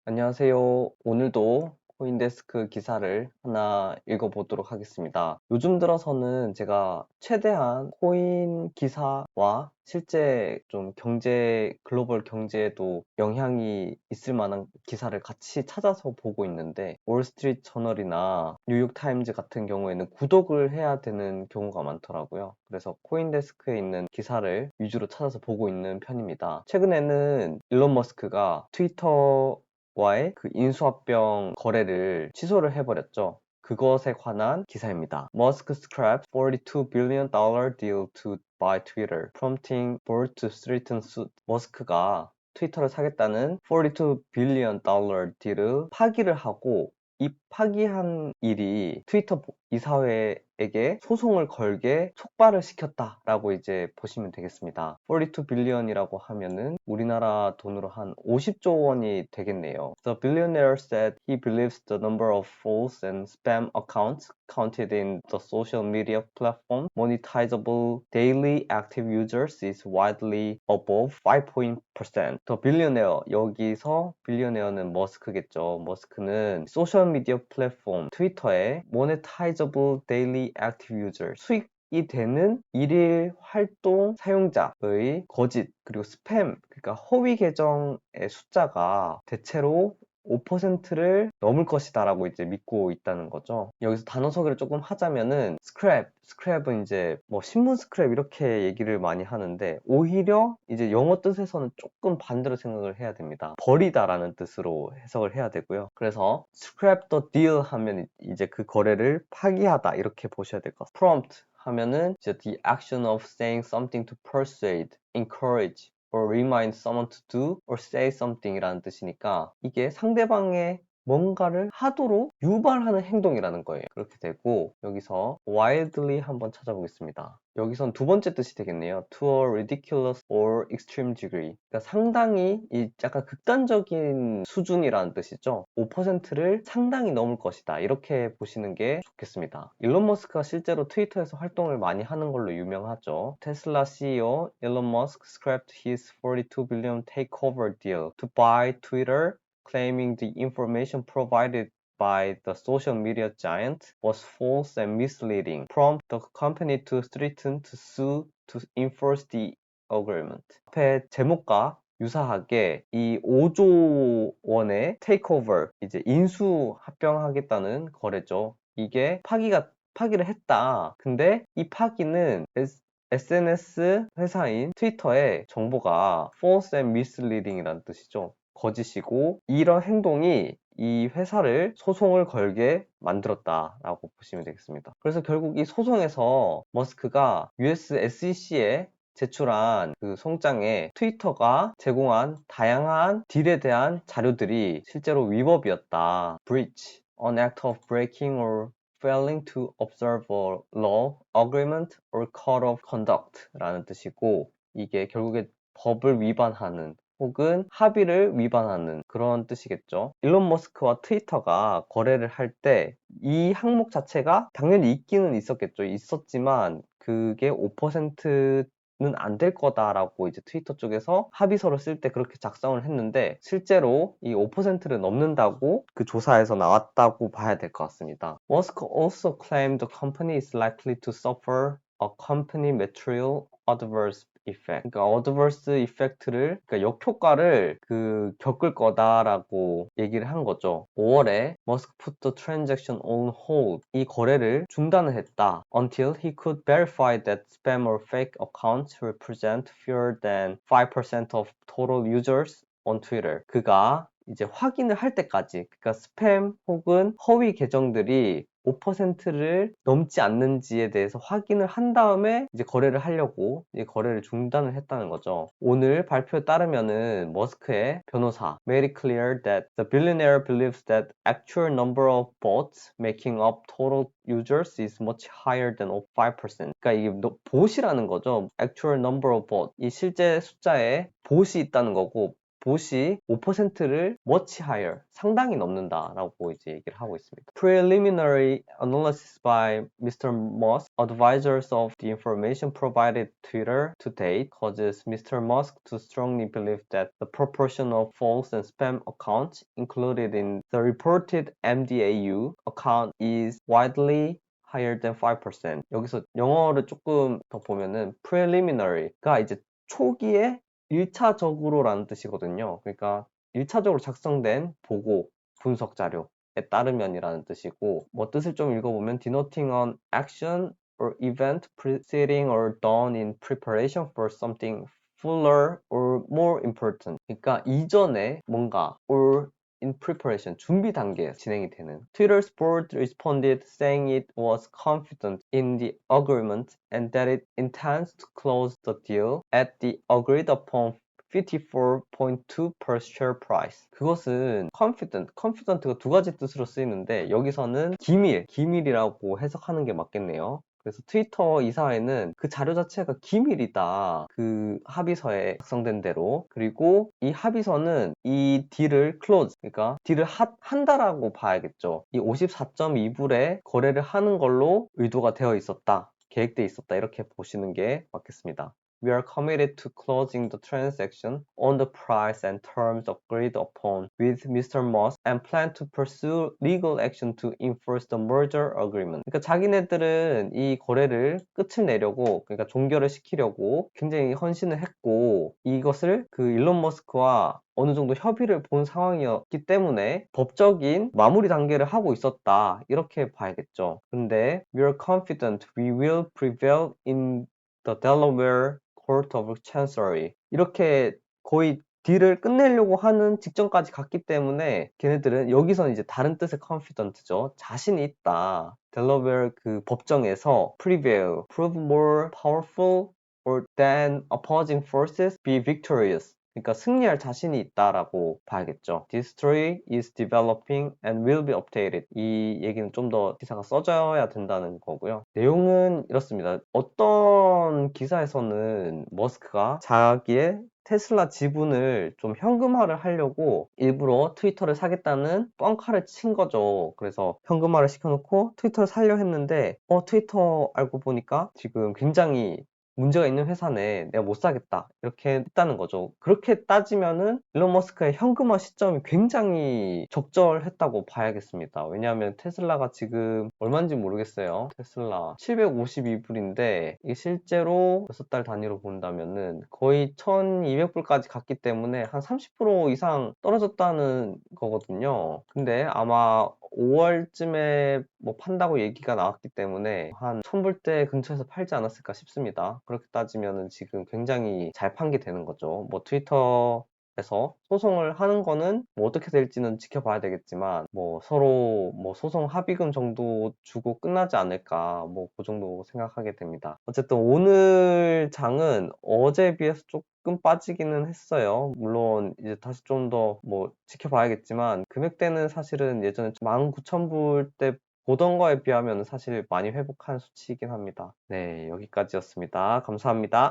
안녕하세요. 오늘도 코인데스크 기사를 하나 읽어보도록 하겠습니다. 요즘 들어서는 제가 최대한 코인 기사와 실제 좀 글로벌 경제에도 영향이 있을 만한 기사를 같이 찾아서 보고 있는데, 월스트리트 저널이나 뉴욕타임즈 같은 경우에는 구독을 해야 되는 경우가 많더라고요. 그래서 코인데스크에 있는 기사를 위주로 찾아서 보고 있는 편입니다. 최근에는 일론 머스크가 트위터 와의 그 인수합병 거래를 취소를 해버렸죠. 그것에 관한 기사입니다. Musk scrapped $42 billion deal to buy Twitter, prompting board to threaten suit. 머스크가 트위터를 사겠다는 42 빌리언 달러 딜을 파기를 하고, 이 파기한 일이 트위터 이사회에게 소송을 걸게 촉발을 시켰다라고 이제 보시면 되겠습니다. 42 빌리언이라고 하면은 우리나라 돈으로 한 50조 원이 되겠네요. The billionaire said he believes the number of false and spam accounts counted in the social media platform monetizable daily active users is widely above 5%. The billionaire, 여기서 빌리어네어는 머스크겠죠. 머스크는 소셜미디어 플랫폼 트위터의 monetizable daily active users, 수익이 되는 일일 활동 사용자의 거짓 그리고 스팸, 그러니까 허위 계정의 숫자가 대체로 5%를 넘을 것이다 라고 이제 믿고 있다는 거죠. 여기서 단어 소개를 조금 하자면은 스크랩은 이제 뭐 신문 스크랩 이렇게 얘기를 많이 하는데, 오히려 이제 영어 뜻에서는 조금 반대로 생각을 해야 됩니다. 버리다 라는 뜻으로 해석을 해야 되고요. 그래서 scrap the deal 하면 이제 그 거래를 파기하다 이렇게 보셔야 될 것 같아요. prompt 하면은 이제 the action of saying something to persuade, encourage or remind someone to do or say something 이라는 뜻이니까, 이게 상대방의 뭔가를 하도록 유발하는 행동이라는 거예요. 그렇게 되고, 여기서 wildly 한번 찾아보겠습니다. 여기선 두 번째 뜻이 되겠네요. to a ridiculous or extreme degree. 그러니까 상당히 약간 극단적인 수준이라는 뜻이죠. 5%를 상당히 넘을 것이다, 이렇게 보시는 게 좋겠습니다. 일론 머스크가 실제로 트위터에서 활동을 많이 하는 걸로 유명하죠. 테슬라 CEO 일론 머스크 scrapped his 42 billion takeover deal to buy Twitter, claiming the information provided by the social media giant was false and misleading, prompt the company to threaten to sue to enforce the agreement. 앞에 제목과 유사하게 이 5조 원의 테이크오버, 이제 인수 합병하겠다는 거래죠. 이게 파기를 했다. 근데 이 파기는 SNS 회사인 트위터의 정보가 false and misleading 이라는 뜻이죠. 거짓이고, 이런 행동이 이 회사를 소송을 걸게 만들었다라고 보시면 되겠습니다. 그래서 결국 이 소송에서 머스크가 US SEC에 제출한 그 송장에 트위터가 제공한 다양한 딜에 대한 자료들이 실제로 위법이었다. breach, an act of breaking or failing to observe a law, agreement, or code of conduct 라는 뜻이고, 이게 결국에 법을 위반하는 혹은 합의를 위반하는 그런 뜻이겠죠. 일론 머스크와 트위터가 거래를 할 때 이 항목 자체가 당연히 있기는 있었겠죠. 있었지만 그게 5%는 안 될 거다라고 이제 트위터 쪽에서 합의서를 쓸 때 그렇게 작성을 했는데, 실제로 이 5%를 넘는다고 그 조사에서 나왔다고 봐야 될 것 같습니다. Musk also claimed the company is likely to suffer a company material adverse effect. 그러니까 adverse effect를, 그러니까 역효과를 겪을 거다라고 얘기를 한 거죠. 5월에 Musk put the transaction on hold. 이 거래를 중단을 했다. Until he could verify that spam or fake accounts represent fewer than 5% of total users on Twitter. 그가 이제 확인을 할 때까지, 그러니까 스팸 혹은 허위 계정들이 5%를 넘지 않는지에 대해서 확인을 한 다음에 이제 거래를 하려고 이제 거래를 중단을 했다는 거죠. 오늘 발표에 따르면은 머스크의 변호사 made it clear that the billionaire believes that actual number of bots making up total users is much higher than 5%. 그러니까 이게 bot이라는 거죠. actual number of bots. 이 실제 숫자에 bot이 있다는 거고, 봇이 5%를 much higher, 상당히 넘는다라고 이제 얘기를 하고 있습니다. Preliminary analysis by Mr. Musk, advisors of the information provided Twitter to date, causes Mr. Musk to strongly believe that the proportion of false and spam accounts included in the reported MDAU account is widely higher than 5%. 여기서 영어를 조금 더 보면은 preliminary가 이제 초기에 1차적으로라는 뜻이거든요. 그러니까 1차적으로 작성된 보고, 분석 자료에 따르면이라는 뜻이고, 뭐 뜻을 좀 읽어보면 denoting an action or event preceding or done in preparation for something fuller or more important. 그러니까 이전에 뭔가 or in preparation, 준비 단계에 진행이 되는. Twitter's board responded saying it was confident in the agreement and that it intends to close the deal at the agreed upon 54.2 per share price. 그것은 confident가 두 가지 뜻으로 쓰이는데 여기서는 기밀이라고 해석하는 게 맞겠네요. 그래서 트위터 이사회는 그 자료 자체가 기밀이다. 그 합의서에 작성된 대로. 그리고 이 합의서는 이 딜을 close, 그러니까 딜을 한다라고 봐야겠죠. 이 54.2불에 거래를 하는 걸로 의도가 되어 있었다. 계획돼 있었다. 이렇게 보시는 게 맞겠습니다. We are committed to closing the transaction on the price and terms agreed upon with Mr. Musk and plan to pursue legal action to enforce the merger agreement. 그러니까 자기네들은 이 거래를 끝을 내려고, 그러니까 종결을 시키려고 굉장히 헌신을 했고, 이것을 그 일론 머스크와 어느 정도 협의를 본 상황이었기 때문에 법적인 마무리 단계를 하고 있었다. 이렇게 봐야겠죠. 근데 we are confident we will prevail in the Delaware Court of Chancery. 이렇게 거의 딜을 끝내려고 하는 직전까지 갔기 때문에 걔네들은 여기서는 이제 다른 뜻의 confident죠. 자신이 있다. 델러웨어 그 법정에서 prevail, prove more powerful or than opposing forces, be victorious. 그러니까 승리할 자신이 있다라고 봐야겠죠. This story is developing and will be updated. 이 얘기는 좀 더 기사가 써져야 된다는 거고요. 내용은 이렇습니다. 어떤 기사에서는 머스크가 자기의 테슬라 지분을 좀 현금화를 하려고 일부러 트위터를 사겠다는 뻥카를 친 거죠. 그래서 현금화를 시켜놓고 트위터를 사려 했는데 트위터 알고 보니까 지금 굉장히 문제가 있는 회사네, 내가 못 사겠다, 이렇게 했다는 거죠. 그렇게 따지면은 일론 머스크의 현금화 시점이 굉장히 적절했다고 봐야겠습니다. 왜냐하면 테슬라가 지금 얼마인지 모르겠어요. 테슬라 752불인데 이게 실제로 6달 단위로 본다면은 거의 1200불까지 갔기 때문에 한 30% 이상 떨어졌다는 거거든요. 근데 아마 5월쯤에 뭐 판다고 얘기가 나왔기 때문에 한 1000불대 근처에서 팔지 않았을까 싶습니다. 그렇게 따지면은 지금 굉장히 잘 판 게 되는 거죠. 뭐 트위터에서 소송을 하는 거는 뭐 어떻게 될지는 지켜봐야 되겠지만 뭐 서로 뭐 소송 합의금 정도 주고 끝나지 않을까, 뭐 그 정도 생각하게 됩니다. 어쨌든 오늘 장은 어제에 비해서 조금 빠지기는 했어요. 물론 이제 다시 좀 더 뭐 지켜봐야겠지만 금액대는 사실은 예전에 19,000불 때 보던 거에 비하면 사실 많이 회복한 수치이긴 합니다. 네, 여기까지였습니다. 감사합니다.